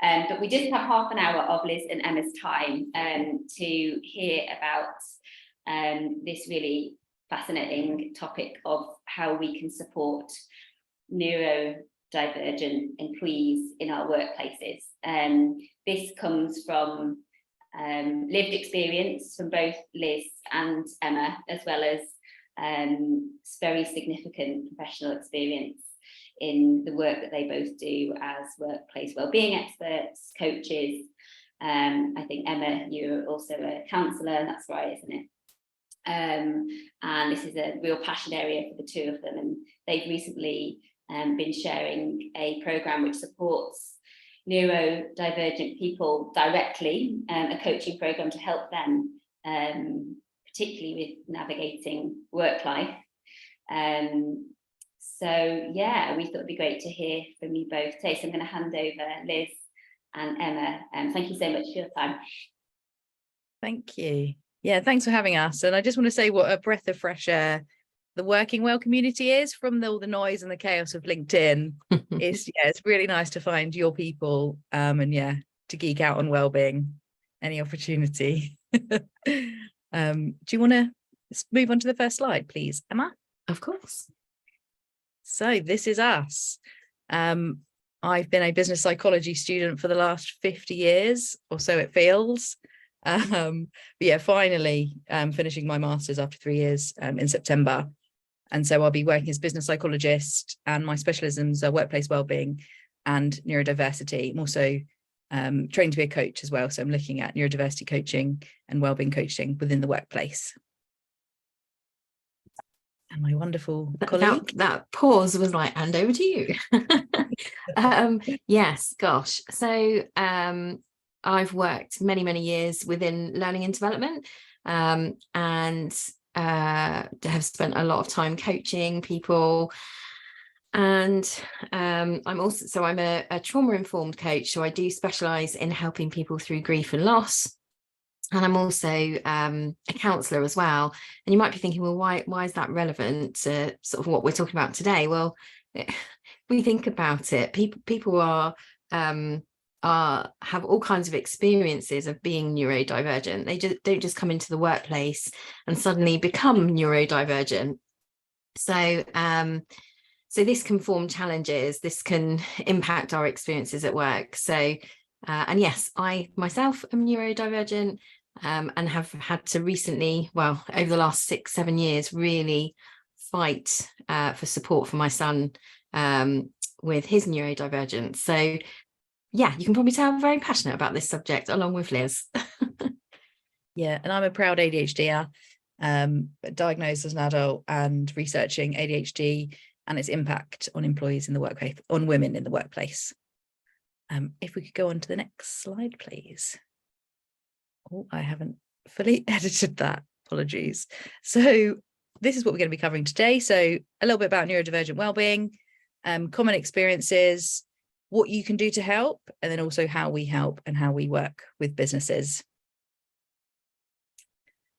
But we just have half an hour of Liz and Emma's time to hear about this really fascinating topic of how we can support neurodivergent employees in our workplaces. This comes from lived experience from both Liz and Emma, as well as very significant professional experience in the work that they both do as workplace wellbeing experts, coaches. I think, Emma, you're also a counsellor, that's right, isn't it? And this is a real passion area for the two of them, and they've recently been sharing a programme which supports neurodivergent people directly, a coaching programme to help them, particularly with navigating work life. So yeah, we thought it'd be great to hear from you both today. So I'm going to hand over Liz and Emma. Thank you so much for your time. Thank you. Yeah, thanks for having us. And I just want to say what a breath of fresh air the Working Well community is from all the noise and the chaos of LinkedIn. It's really nice to find your people and to geek out on wellbeing, any opportunity. Do you want to move on to the first slide, please, Emma? Of course. So this is us. I've been a business psychology student for the last 50 years, or so it feels. But yeah, finally finishing my master's after 3 years in September. And so I'll be working as business psychologist, and my specialisms are workplace wellbeing and neurodiversity. I'm also trained to be a coach as well. So I'm looking at neurodiversity coaching and wellbeing coaching within the workplace. And my wonderful colleague. That pause was like, and over to you. Yes, gosh. So I've worked many years within learning and development, and have spent a lot of time coaching people. And I'm a trauma-informed coach, so I do specialise in helping people through grief and loss. And I'm also a counsellor as well. And you might be thinking, well, why is that relevant to sort of what we're talking about today? Well, we think about it. People have all kinds of experiences of being neurodivergent. They don't just come into the workplace and suddenly become neurodivergent. So this can form challenges. This can impact our experiences at work. So and yes, I myself am neurodivergent, and have had to recently, well, over the last 6-7 years, really fight for support for my son with his neurodivergence. So yeah, you can probably tell I'm very passionate about this subject, along with Liz. Yeah, and I'm a proud ADHDer, diagnosed as an adult and researching ADHD and its impact on employees in the workplace, on women in the workplace. If we could go on to the next slide, please. Oh, I haven't fully edited that. Apologies. So this is what we're going to be covering today. So a little bit about neurodivergent wellbeing, common experiences, what you can do to help, and then also how we help and how we work with businesses.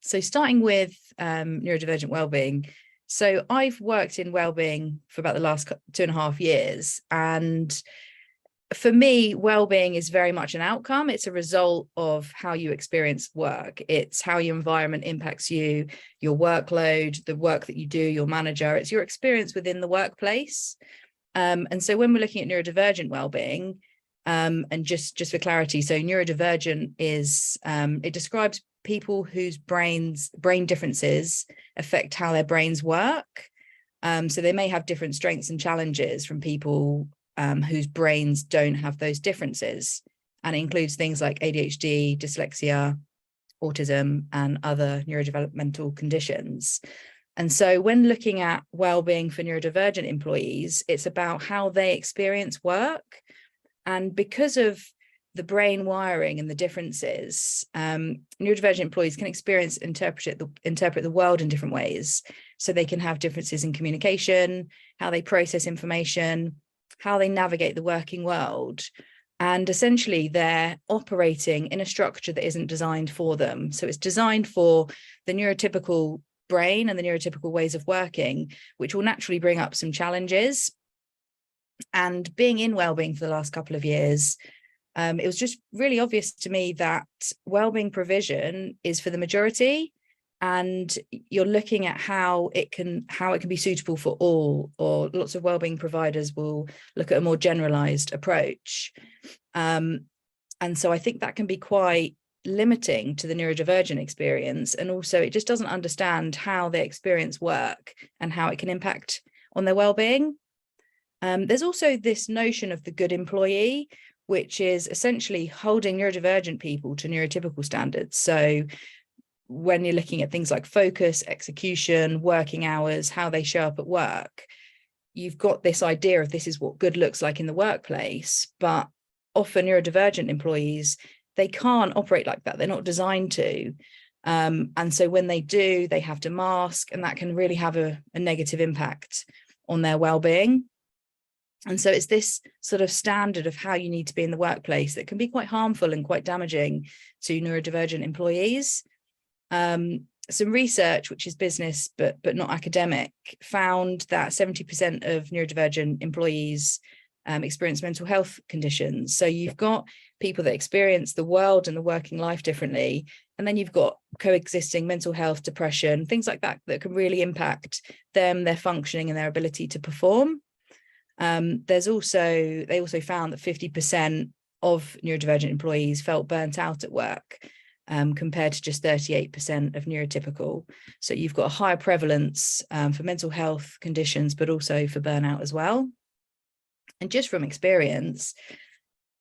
So starting with neurodivergent wellbeing. So I've worked in wellbeing for about the last 2.5 years, and for me, well-being is very much an outcome. It's a result of how you experience work. It's how your environment impacts you, your workload, the work that you do, your manager. It's your experience within the workplace. And so when we're looking at neurodivergent well-being, and just for clarity, so neurodivergent is, it describes people whose brain differences affect how their brains work. So they may have different strengths and challenges from people whose brains don't have those differences, and it includes things like ADHD, dyslexia, autism, and other neurodevelopmental conditions. And so when looking at well-being for neurodivergent employees, it's about how they experience work. And because of the brain wiring and the differences, neurodivergent employees can experience, interpret the world in different ways. So they can have differences in communication, how they process information, how they navigate the working world. And essentially they're operating in a structure that isn't designed for them. So it's designed for the neurotypical brain and the neurotypical ways of working, which will naturally bring up some challenges. And being in wellbeing for the last couple of years, it was just really obvious to me that wellbeing provision is for the majority, and you're looking at how it can be suitable for all, or lots of wellbeing providers will look at a more generalized approach. And so I think that can be quite limiting to the neurodivergent experience, and also it just doesn't understand how their experience work and how it can impact on their well-being. There's also this notion of the good employee, which is essentially holding neurodivergent people to neurotypical standards. So when you're looking at things like focus, execution, working hours, how they show up at work, you've got this idea of this is what good looks like in the workplace. But often neurodivergent employees, they can't operate like that. They're not designed to. And so when they do, they have to mask, and that can really have a negative impact on their well-being. And so it's this sort of standard of how you need to be in the workplace that can be quite harmful and quite damaging to neurodivergent employees. Some research, which is business but not academic, found that 70% of neurodivergent employees experience mental health conditions. So you've got people that experience the world and the working life differently, and then you've got coexisting mental health, depression, things like that that can really impact them, their functioning, and their ability to perform. They also found that 50% of neurodivergent employees felt burnt out at work, compared to just 38% of neurotypical. So you've got a higher prevalence for mental health conditions, but also for burnout as well. And just from experience,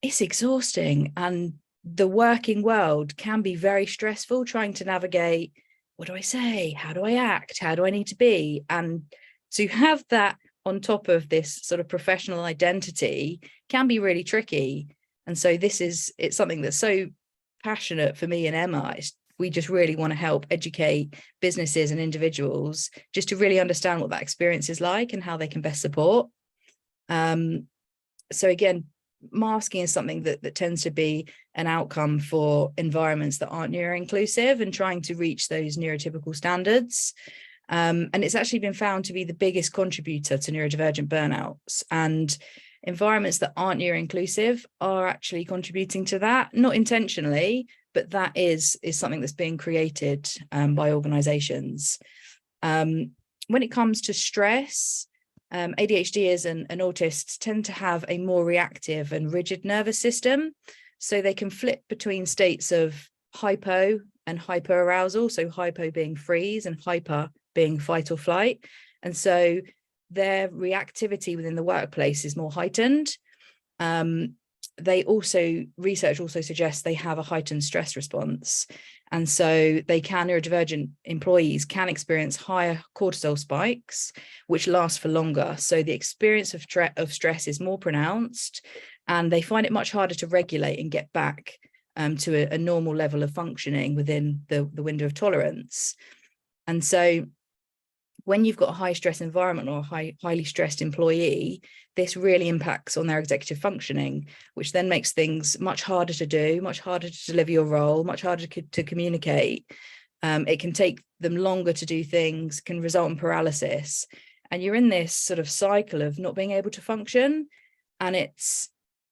it's exhausting, and the working world can be very stressful, trying to navigate, what do I say? How do I act? How do I need to be? And to have that on top of this sort of professional identity can be really tricky. And so it's something that's so passionate for me and Emma. We just really want to help educate businesses and individuals just to really understand what that experience is like and how they can best support. So again, masking is something that tends to be an outcome for environments that aren't neuro-inclusive and trying to reach those neurotypical standards. And it's actually been found to be the biggest contributor to neurodivergent burnouts. And environments that aren't neuro-inclusive are actually contributing to that, not intentionally, but that is something that's being created by organizations. When it comes to stress, ADHDers and autists tend to have a more reactive and rigid nervous system. So they can flip between states of hypo and hyperarousal. So hypo being freeze and hyper being fight or flight. And so their reactivity within the workplace is more heightened. Research also suggests they have a heightened stress response. And so neurodivergent employees can experience higher cortisol spikes, which last for longer. So the experience of stress is more pronounced, and they find it much harder to regulate and get back to a normal level of functioning within the window of tolerance. And so when you've got a high stress environment or a highly stressed employee, this really impacts on their executive functioning, which then makes things much harder to do, much harder to deliver your role, much harder to communicate. It can take them longer to do things, can result in paralysis. And you're in this sort of cycle of not being able to function. And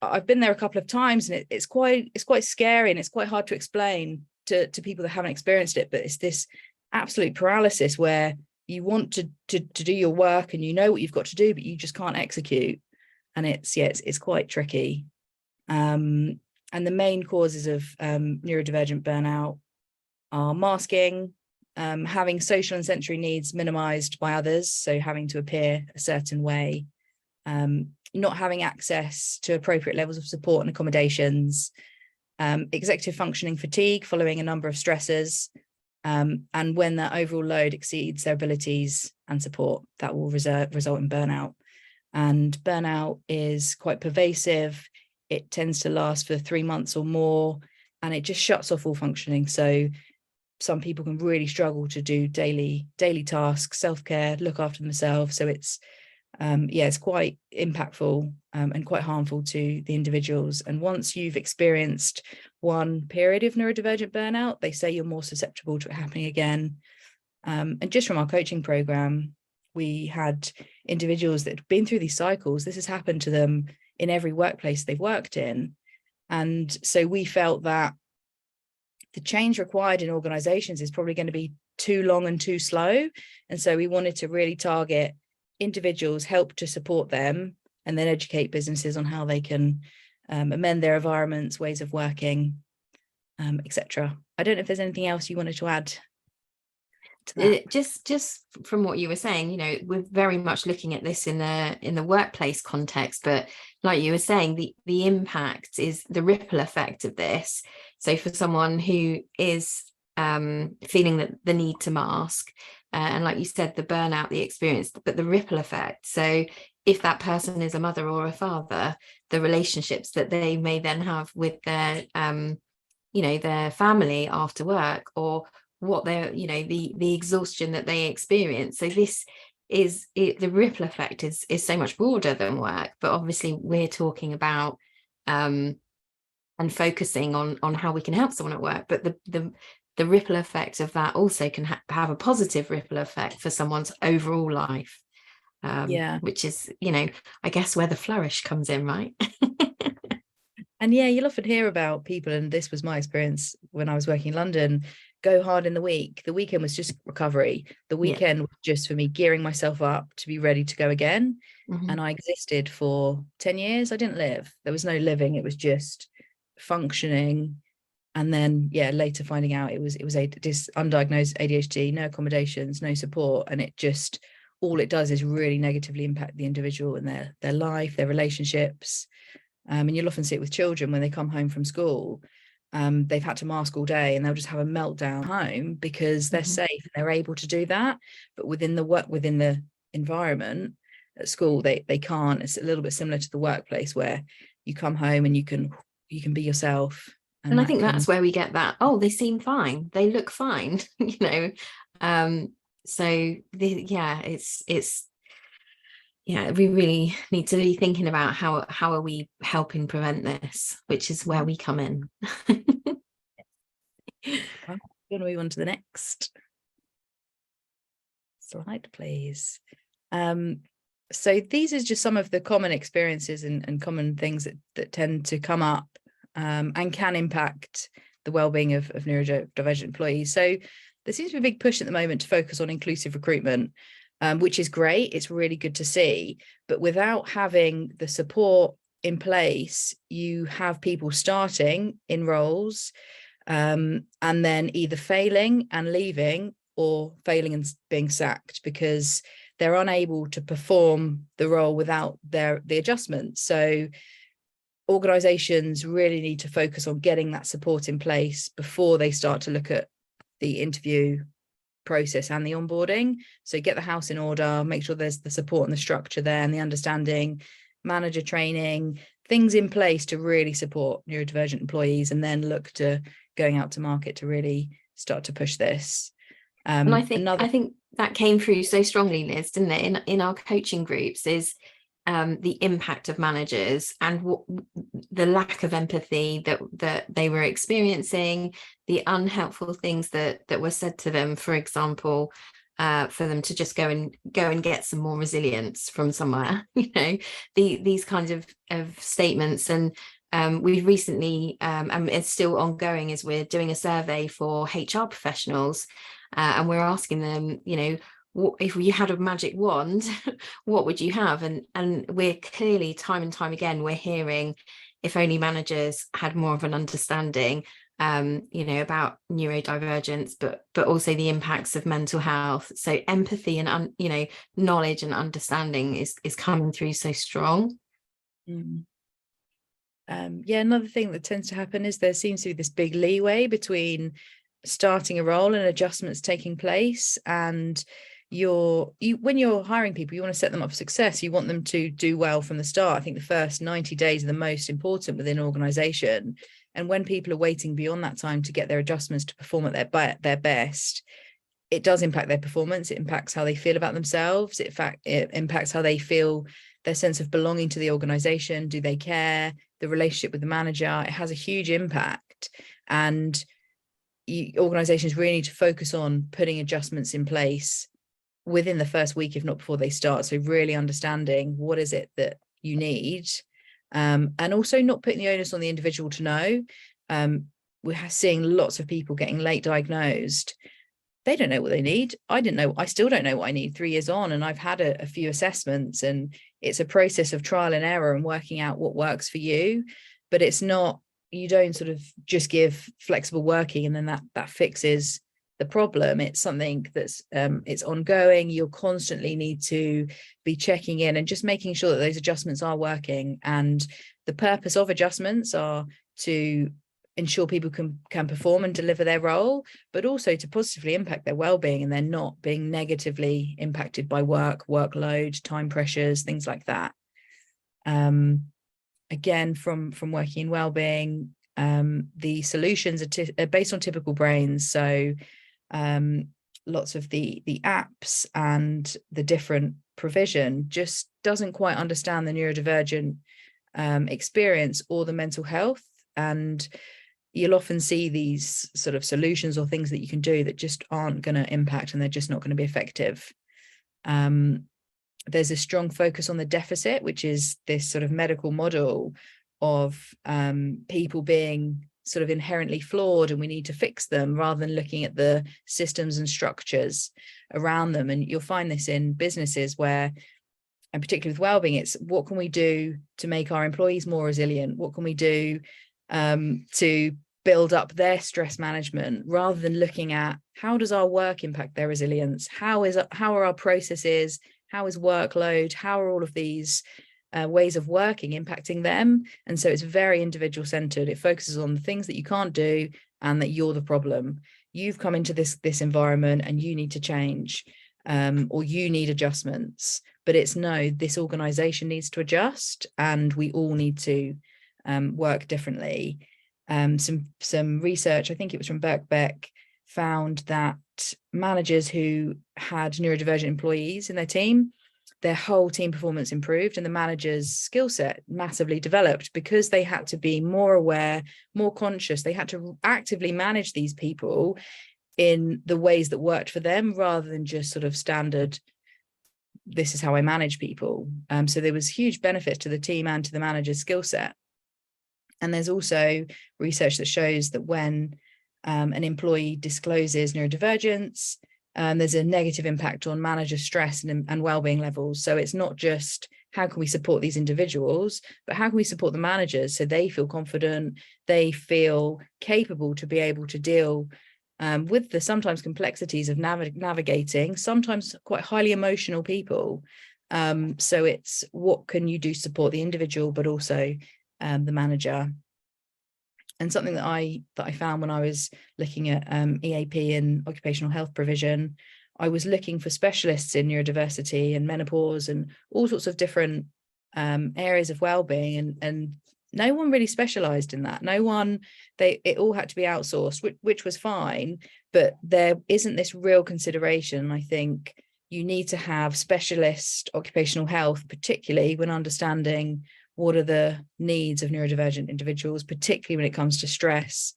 I've been there a couple of times, and it's quite scary, and it's quite hard to explain to people that haven't experienced it. But it's this absolute paralysis where you want to do your work and you know what you've got to do, but you just can't execute. And it's quite tricky. And the main causes of neurodivergent burnout are masking, having social and sensory needs minimized by others, so having to appear a certain way, not having access to appropriate levels of support and accommodations, executive functioning fatigue following a number of stressors, and when that overall load exceeds their abilities and support, that will result in burnout. And burnout is quite pervasive. It tends to last for 3 months or more, and it just shuts off all functioning. So some people can really struggle to do daily tasks, self-care, look after themselves. So it's quite impactful and quite harmful to the individuals. And once you've experienced one period of neurodivergent burnout, they say you're more susceptible to it happening again. And just from our coaching program, we had individuals that had been through these cycles. This has happened to them in every workplace they've worked in. And so we felt that the change required in organizations is probably going to be too long and too slow. And so we wanted to really target individuals, help to support them, and then educate businesses on how they can amend their environments, ways of working, etc. I don't know if there's anything else you wanted to add to that. Just from what you were saying, you know, we're very much looking at this in the workplace context, but like you were saying, the impact is the ripple effect of this. So for someone who is feeling that the need to mask, and like you said, the burnout, the experience, but the ripple effect. So if that person is a mother or a father, the relationships that they may then have with their you know, their family after work, or what they're, you know, the exhaustion that they experience. So this is it, the ripple effect is so much broader than work, but obviously we're talking about and focusing on how we can help someone at work, but the ripple effect of that also can have a positive ripple effect for someone's overall life, which is, you know, I guess where the flourish comes in, right? And yeah, you'll often hear about people, and this was my experience when I was working in London, go hard in the week. The weekend was just recovery. The weekend was just for me gearing myself up to be ready to go again. Mm-hmm. And I existed for 10 years. I didn't live. There was no living. It was just functioning. And then, yeah, later finding out it was this undiagnosed ADHD, no accommodations, no support. And it just, all it does is really negatively impact the individual and their life, their relationships. And you'll often see it with children when they come home from school. They've had to mask all day and they'll just have a meltdown home because they're safe and they're able to do that. But within the environment at school, they can't. It's a little bit similar to the workplace where you come home and you can be yourself. And I think that's where we get that, oh, they seem fine, they look fine, you know. So it's yeah, we really need to be thinking about how are we helping prevent this, which is where we come in. I'm going to move on to the next slide, please. So these are just some of the common experiences and common things that tend to come up and can impact the well-being of neurodivergent employees. So there seems to be a big push at the moment to focus on inclusive recruitment, which is great. It's really good to see. But without having the support in place, you have people starting in roles and then either failing and leaving or failing and being sacked because they're unable to perform the role without the adjustments. So organizations really need to focus on getting that support in place before they start to look at the interview process and the onboarding. So get the house in order, make sure there's the support and the structure there and the understanding, manager training, things in place to really support neurodivergent employees, and then look to going out to market to really start to push this. And I think that came through so strongly, Liz, didn't it, in our coaching groups, is the impact of managers and the lack of empathy that they were experiencing, the unhelpful things that were said to them, for example, for them to just go and get some more resilience from somewhere, you know, these kinds of statements. And we've recently, and it's still ongoing, as we're doing a survey for HR professionals, and we're asking them, you know, if you had a magic wand, what would you have? And we're clearly, time and time again, we're hearing, if only managers had more of an understanding, you know, about neurodivergence, but also the impacts of mental health. So empathy and you know, knowledge and understanding is coming through so strong. Yeah, another thing that tends to happen is there seems to be this big leeway between starting a role and adjustments taking place. And when you're hiring people, you want to set them up for success. You want them to do well from the start. I think the first 90 days are the most important within an organization. And when people are waiting beyond that time to get their adjustments to perform at their best, it does impact their performance. It impacts how they feel about themselves. In fact, it impacts how they feel, their sense of belonging to the organization. Do they care? The relationship with the manager. It has a huge impact. And organizations really need to focus on putting adjustments in place within the first week, if not before they start. So really understanding what is it that you need, And also not putting the onus on the individual to know. We're seeing lots of people getting late diagnosed. They don't know what they need. I didn't know. I still don't know what I need 3 years on. And I've had a few assessments, and it's a process of trial and error and working out what works for you. But it's not, you don't sort of just give flexible working and then that fixes the problem. It's something that's it's ongoing. You'll constantly need to be checking in and just making sure that those adjustments are working. And the purpose of adjustments are to ensure people can perform and deliver their role, but also to positively impact their well-being, and they're not being negatively impacted by workload, time pressures, things like that. Again, from working in well-being, the solutions are based on typical brains. So lots of the apps and the different provision just doesn't quite understand the neurodivergent experience or the mental health. And you'll often see these sort of solutions or things that you can do that just aren't going to impact, and they're just not going to be effective. There's a strong focus on the deficit, which is this sort of medical model of people being sort of inherently flawed and we need to fix them, rather than looking at the systems and structures around them. And you'll find this in businesses where, and particularly with wellbeing, it's what can we do to make our employees more resilient? What can we do to build up their stress management, rather than looking at how does our work impact their resilience? How are our processes? How is workload? How are all of these ways of working impacting them? And so it's very individual centered. It focuses on the things that you can't do and that you're the problem. You've come into this environment and you need to change, or you need adjustments. But it's no, this organization needs to adjust, and we all need to work differently. Some research, I think it was from Birkbeck, found that managers who had neurodivergent employees in their team, their whole team performance improved, and the manager's skill set massively developed, because they had to be more aware, more conscious. They had to actively manage these people in the ways that worked for them, rather than just sort of standard, this is how I manage people. So there was huge benefit to the team and to the manager's skill set. And there's also research that shows that when an employee discloses neurodivergence, there's a negative impact on manager stress and well-being levels. So it's not just how can we support these individuals, but how can we support the managers so they feel confident, they feel capable to be able to deal with the sometimes complexities of navigating sometimes quite highly emotional people. So it's what can you do to support the individual, but also the manager. And something that I found when I was looking at EAP and occupational health provision, I was looking for specialists in neurodiversity and menopause and all sorts of different areas of well-being, and no one really specialized in that. It all had to be outsourced, which was fine, but there isn't this real consideration. I think you need to have specialist occupational health, particularly when understanding what are the needs of neurodivergent individuals, particularly when it comes to stress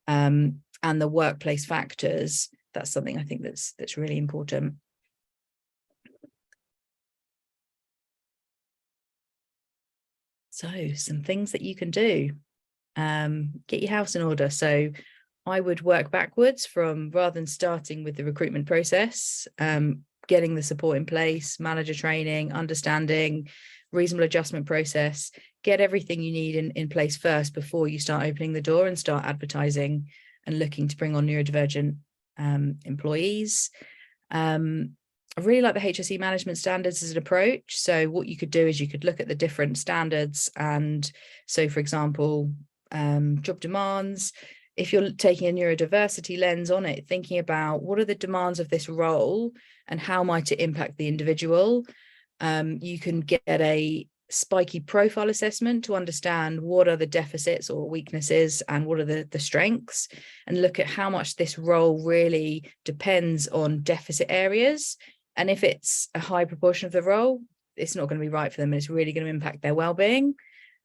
and the workplace factors. That's something I think that's really important. So some things that you can do. Get your house in order. So I would work backwards from, rather than starting with the recruitment process, getting the support in place, manager training, understanding, reasonable adjustment process, get everything you need in place first before you start opening the door and start advertising and looking to bring on neurodivergent employees. I really like the HSE management standards as an approach. So what you could do is you could look at the different standards. And so, for example, job demands, if you're taking a neurodiversity lens on it, thinking about what are the demands of this role and how might it impact the individual. You can get a spiky profile assessment to understand what are the deficits or weaknesses and what are the strengths, and look at how much this role really depends on deficit areas. And if it's a high proportion of the role, it's not going to be right for them, and it's really going to impact their well-being.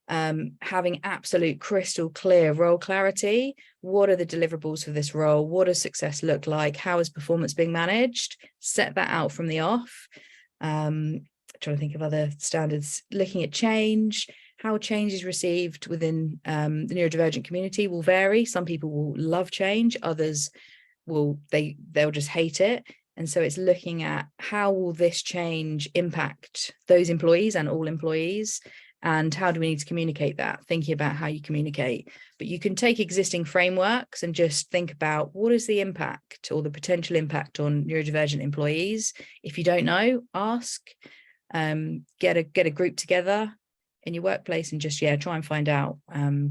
Having absolute crystal clear role clarity. What are the deliverables for this role? What does success look like? How is performance being managed? Set that out from the off. Trying to think of other standards. Looking at change, how change is received within the neurodivergent community will vary. Some people will love change, others they'll just hate it. And so it's looking at how will this change impact those employees and all employees, and how do we need to communicate that, thinking about how you communicate. But you can take existing frameworks and just think about what is the impact or the potential impact on neurodivergent employees. If you don't know, ask, get a group together in your workplace and just try and find out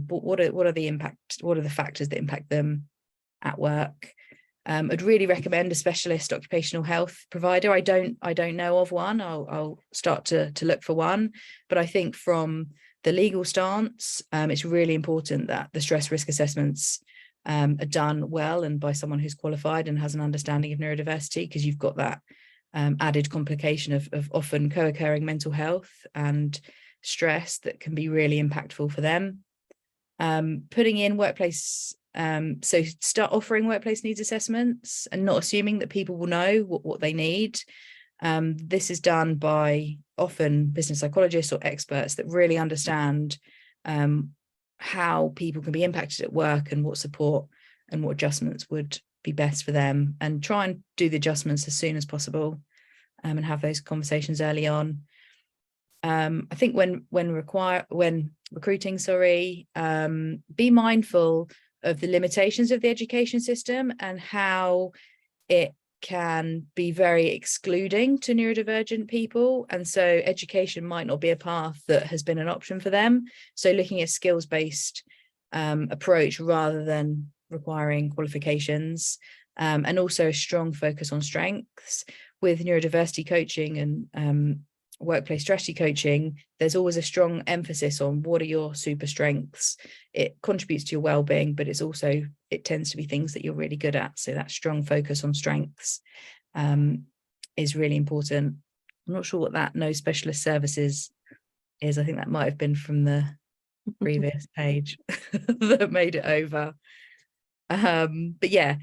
what are the factors that impact them at work. I'd really recommend a specialist occupational health provider. I don't know of one. I'll start to look for one, but I think from the legal stance, it's really important that the stress risk assessments are done well and by someone who's qualified and has an understanding of neurodiversity, because you've got that added complication of often co-occurring mental health and stress that can be really impactful for them. Putting in workplace, so start offering workplace needs assessments and not assuming that people will know what they need. This is done by often business psychologists or experts that really understand how people can be impacted at work and what support and what adjustments would be best for them, and try and do the adjustments as soon as possible, and have those conversations early on. I think when recruiting, be mindful of the limitations of the education system and how it can be very excluding to neurodivergent people. And so education might not be a path that has been an option for them. So looking at a skills-based approach rather than requiring qualifications, and also a strong focus on strengths. With neurodiversity coaching and workplace strategy coaching, there's always a strong emphasis on what are your super strengths. It contributes to your well-being, but it tends to be things that you're really good at. So that strong focus on strengths is really important. I'm not sure what that no specialist services is. I think that might have been from the previous page that made it over. But yeah,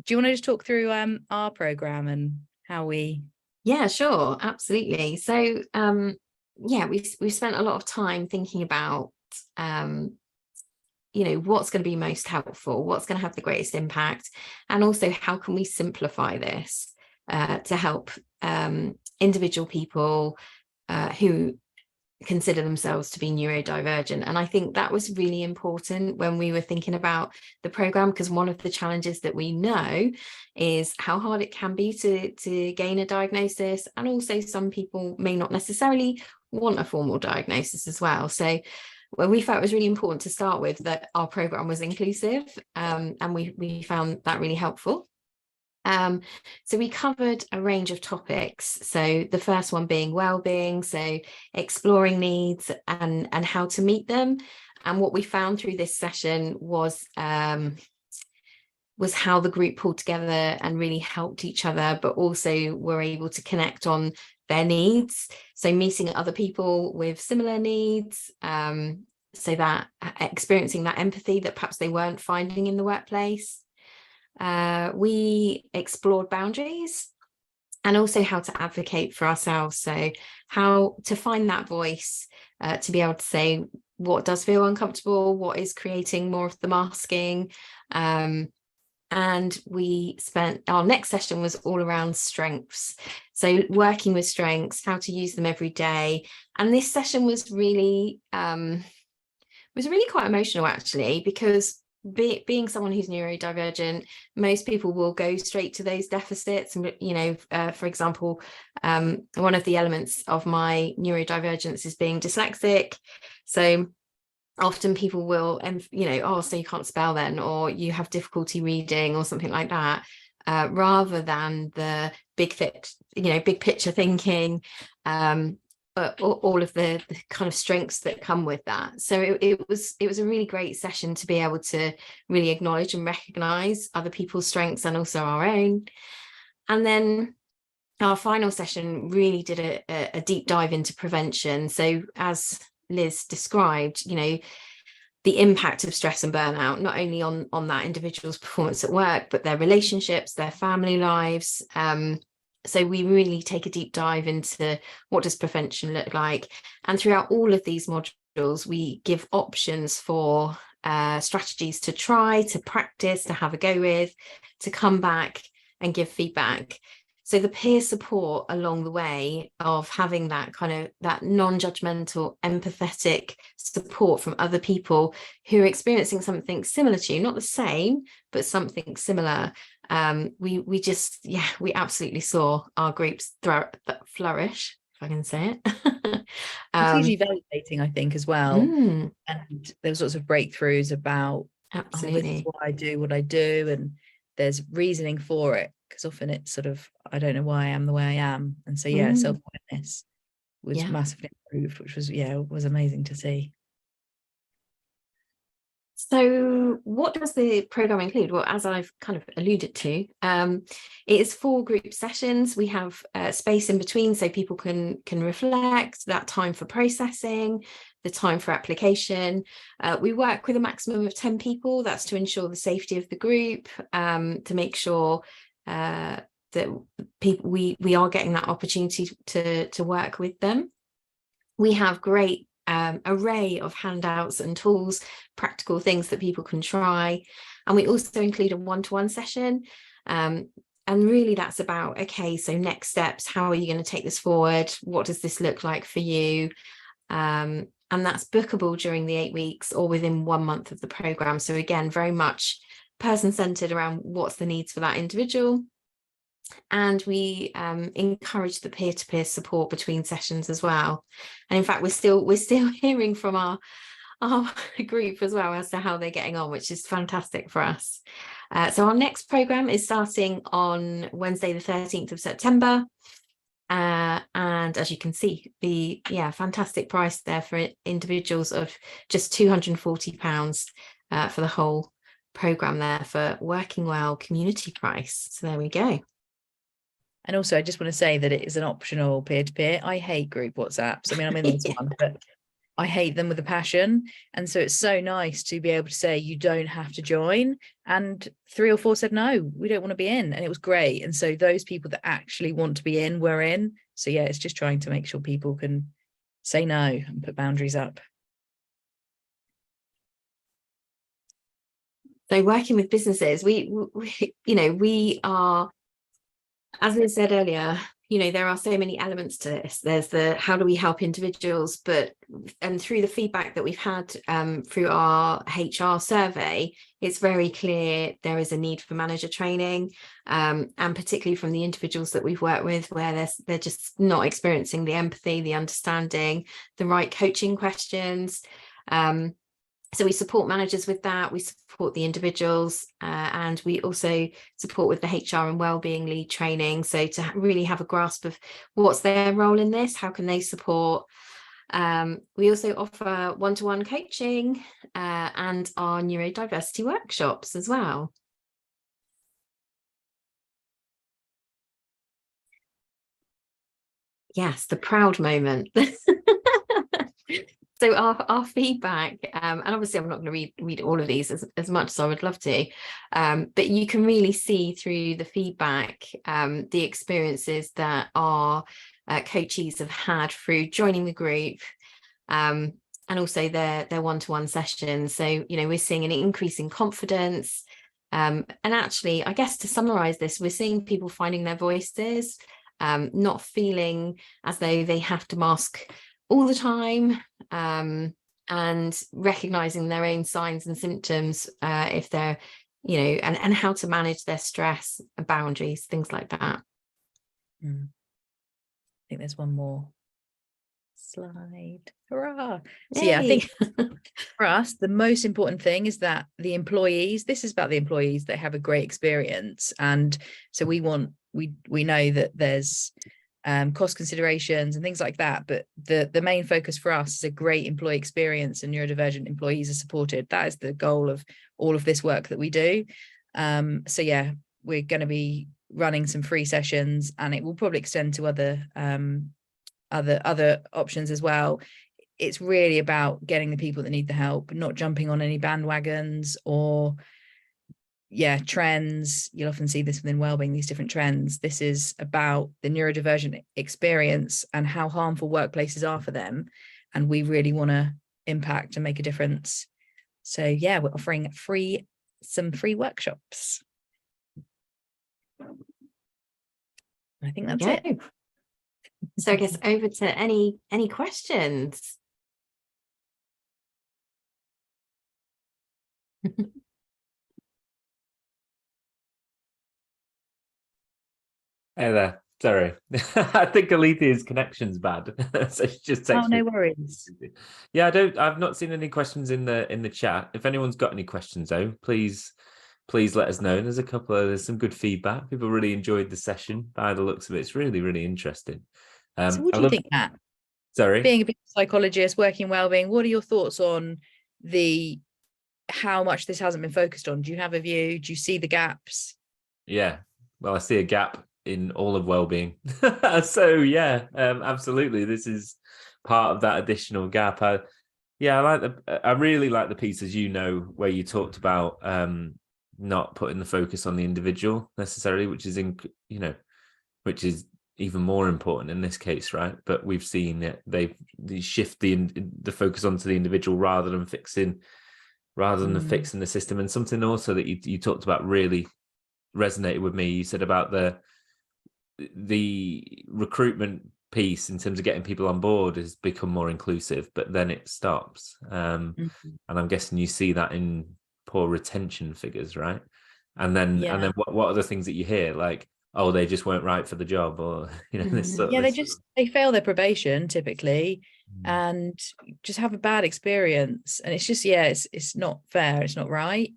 do you want to just talk through our program and how we... Yeah, sure, absolutely. So we've spent a lot of time thinking about what's going to be most helpful, what's going to have the greatest impact, and also how can we simplify this to help individual people who consider themselves to be neurodivergent. And I think that was really important when we were thinking about the program, because one of the challenges that we know is how hard it can be to gain a diagnosis, and also some people may not necessarily want a formal diagnosis as well. So we felt it was really important to start with that our program was inclusive, and we found that really helpful. So we covered a range of topics. So the first one being well-being, so exploring needs and how to meet them. And what we found through this session was how the group pulled together and really helped each other, but also were able to connect on their needs. So meeting other people with similar needs, so that experiencing that empathy that perhaps they weren't finding in the workplace. We explored boundaries and also how to advocate for ourselves. So how to find that voice to be able to say what does feel uncomfortable, what is creating more of the masking. And our next session was all around strengths. So working with strengths, how to use them every day. And this session was really quite emotional, actually, because being someone who's neurodivergent, most people will go straight to those deficits. And for example, one of the elements of my neurodivergence is being dyslexic. So often people will, so you can't spell then, or you have difficulty reading or something like that, rather than the big picture thinking, but all of the kind of strengths that come with that. So it was a really great session to be able to really acknowledge and recognize other people's strengths and also our own. And then our final session really did a deep dive into prevention. So as Liz described, the impact of stress and burnout, not only on that individual's performance at work, but their relationships, their family lives. So we really take a deep dive into what does prevention look like. And throughout all of these modules, we give options for strategies to try, to practice, to have a go with, to come back and give feedback. So the peer support along the way of having that kind of that non-judgmental, empathetic support from other people who are experiencing something similar to you, not the same, but something similar. We just, yeah, we absolutely saw our groups flourish, if I can say it. It's hugely validating, I think, as well. And there's lots of breakthroughs about, absolutely, this is why I do what I do, and there's reasoning for it, because often it's sort of, I don't know why I am the way I am. And so, yeah, self-awareness was massively improved, which was, was amazing to see. So what does the program include? Well, as I've kind of alluded to, it is 4 group sessions. We have space in between so people can reflect, that time for processing, the time for application. We work with a maximum of 10 people. That's to ensure the safety of the group, to make sure that people we are getting that opportunity to work with them. We have great array of handouts and tools, practical things that people can try, and we also include a one-to-one session, and really that's about, okay, so next steps, how are you going to take this forward, what does this look like for you, and that's bookable during the 8 weeks or within 1 month of the program. So again, very much person-centered around what's the needs for that individual. And we encourage the peer-to-peer support between sessions as well. And in fact, we're still hearing from our group as well as to how they're getting on, which is fantastic for us. So our next program is starting on Wednesday the 13th of September, and as you can see, the fantastic price there for individuals of just £240 for the whole program there, for Working Well community price. So there we go. And also, I just want to say that it is an optional peer-to-peer. I hate group WhatsApps. I mean, I'm in this one, but I hate them with a passion. And so it's so nice to be able to say, you don't have to join. And 3 or 4 said, no, we don't want to be in. And it was great. And so those people that actually want to be in were in. So yeah, it's just trying to make sure people can say no and put boundaries up. So working with businesses, we are, as I said earlier, there are so many elements to this. There's the how do we help individuals, and through the feedback that we've had through our HR survey, it's very clear there is a need for manager training, and particularly from the individuals that we've worked with, where they're just not experiencing the empathy, the understanding, the right coaching questions. So we support managers with that, we support the individuals, and we also support with the HR and wellbeing lead training. So to really have a grasp of what's their role in this, how can they support. We also offer one-to-one coaching and our neurodiversity workshops as well. Yes, the proud moment. So our feedback, and obviously I'm not going to read all of these as much as I would love to, but you can really see through the feedback the experiences that our coachees have had through joining the group, and also their one-to-one sessions. So, we're seeing an increase in confidence. And actually, I guess to summarize this, we're seeing people finding their voices, not feeling as though they have to mask all the time, and recognizing their own signs and symptoms, if they're, and how to manage their stress, boundaries, things like that. I think there's one more slide. Hurrah! So yeah, I think for us, the most important thing is that the employees, this is about the employees, they have a great experience. And so we know that there's cost considerations and things like that, but the main focus for us is a great employee experience, and neurodivergent employees are supported. That is the goal of all of this work that we do. So yeah, we're going to be running some free sessions, and it will probably extend to other options as well. It's really about getting the people that need the help, not jumping on any bandwagons or trends. You'll often see this within wellbeing, these different trends. This is about the neurodivergent experience and how harmful workplaces are for them. And we really want to impact and make a difference. So yeah, we're offering some free workshops. I think that's it. So I guess over to any questions. Hey there. Sorry. I think Alethea's connection's bad. So she just texted no me. worries. Yeah, I've not seen any questions in the chat. If anyone's got any questions though, please let us know. There's some good feedback. People really enjoyed the session by the looks of it. It's really, really interesting. So what do you think, Matt? Sorry. Being a psychologist, working wellbeing, what are your thoughts on how much this hasn't been focused on? Do you have a view? Do you see the gaps? Yeah. Well, I see a gap in all of wellbeing. So yeah, absolutely. This is part of that additional gap. I really like the piece, as you know, where you talked about not putting the focus on the individual necessarily, which is even more important in this case, right? But we've seen it, they shift the focus onto the individual rather than fixing the system. And something also that you talked about really resonated with me. You said about the recruitment piece in terms of getting people on board has become more inclusive, but then it stops. And I'm guessing you see that in poor retention figures, right? And then what are the things that you hear, like, oh, they just weren't right for the job, or this sort of, they fail their probation typically and just have a bad experience, and it's just it's not fair, it's not right.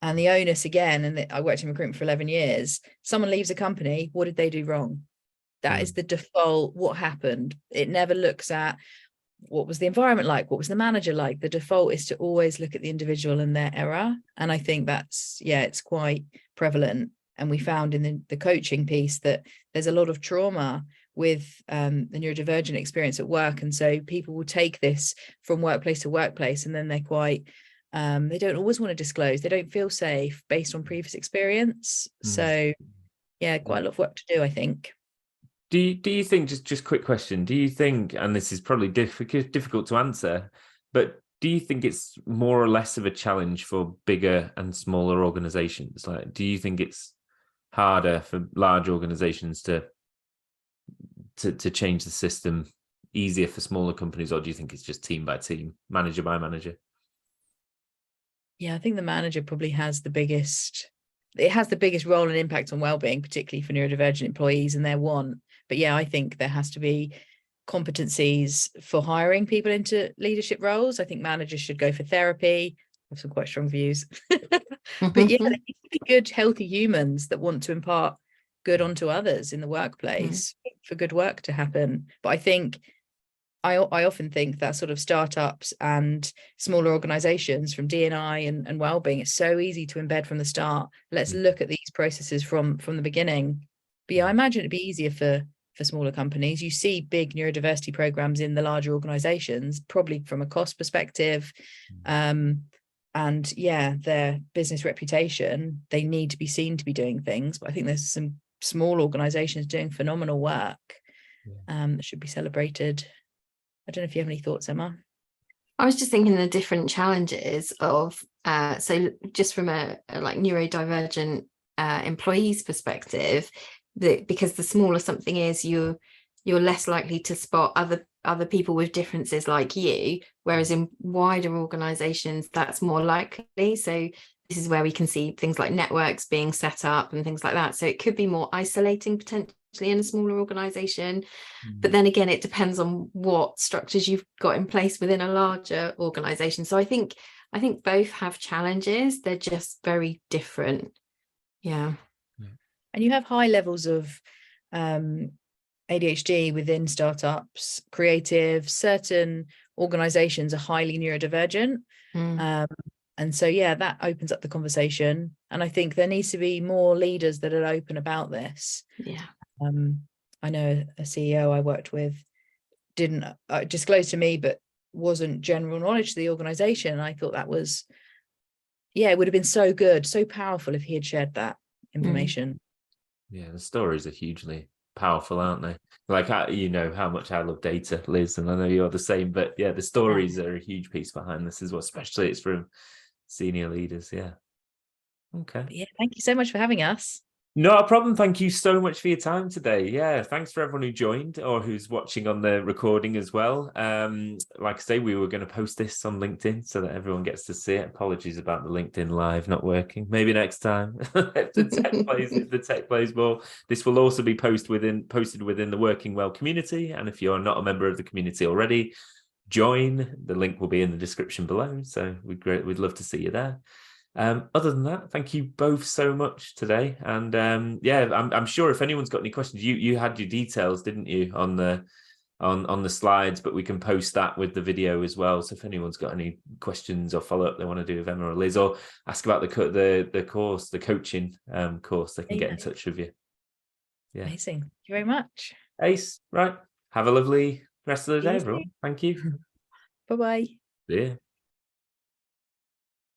And the onus again, and I worked in recruitment for 11 years, someone leaves a company, what did they do wrong? That is the default. What happened? It never looks at what was the environment like, what was the manager like. The default is to always look at the individual and their error. And I think that's, it's quite prevalent. And we found in the coaching piece that there's a lot of trauma with the neurodivergent experience at work. And so people will take this from workplace to workplace, and then they're quite, they don't always want to disclose. They don't feel safe based on previous experience. So quite a lot of work to do, I think. Do you think, just quick question, do you think, and this is probably difficult to answer, but do you think it's more or less of a challenge for bigger and smaller organizations? Like, do you think it's harder for large organizations to change the system, easier for smaller companies, or do you think it's just team by team, manager by manager? Yeah, I think the manager probably has the biggest role and impact on wellbeing, particularly for neurodivergent employees and their want. But yeah, I think there has to be competencies for hiring people into leadership roles. I think managers should go for therapy. I have some quite strong views. But yeah, they need to be good, healthy humans that want to impart good onto others in the workplace for good work to happen. But I think I often think that sort of startups and smaller organizations from D&I and wellbeing, it's so easy to embed from the start. Let's look at these processes from the beginning. But yeah, I imagine it'd be easier for smaller companies. You see big neurodiversity programs in the larger organizations, probably from a cost perspective. And yeah, their business reputation, they need to be seen to be doing things. But I think there's some small organizations doing phenomenal work that should be celebrated. I don't know if you have any thoughts, Emma. I was just thinking the different challenges of so just from a like neurodivergent employees perspective, because the smaller something is, you're less likely to spot other people with differences like you, whereas in wider organizations that's more likely. So this is where we can see things like networks being set up and things like that. So it could be more isolating potentially in a smaller organization, but then again it depends on what structures you've got in place within a larger organization. So I think both have challenges, they're just very different. And you have high levels of ADHD within startups, creative, certain organizations are highly neurodivergent. And so that opens up the conversation, and I think there needs to be more leaders that are open about this. I know a CEO I worked with didn't disclose to me, but wasn't general knowledge to the organization. I thought that was, it would have been so good, so powerful if he had shared that information. The stories are hugely powerful, aren't they? Like, you know how much I love data, Liz, and I know you're the same, but yeah, the stories are a huge piece behind this as well, especially it's from senior leaders. Yeah. Okay. Yeah, thank you so much for having us. Not a problem. Thank you so much for your time today. Yeah, thanks for everyone who joined or who's watching on the recording as well. Like I say, we were going to post this on LinkedIn so that everyone gets to see it. Apologies about the LinkedIn Live not working. Maybe next time if the tech plays more. This will also be posted within the Working Well community. And if you're not a member of the community already, join. The link will be in the description below. So we'd love to see you there. Other than that, thank you both so much today. And yeah, I'm sure if anyone's got any questions, you had your details, didn't you, on the slides, but we can post that with the video as well. So if anyone's got any questions or follow up they want to do with Emma or Liz, or ask about the course, the coaching course, they can get in touch with you. Yeah. Amazing. Thank you very much. Ace, right. Have a lovely rest of the day, You everyone. too. Thank you. Bye-bye. Yeah.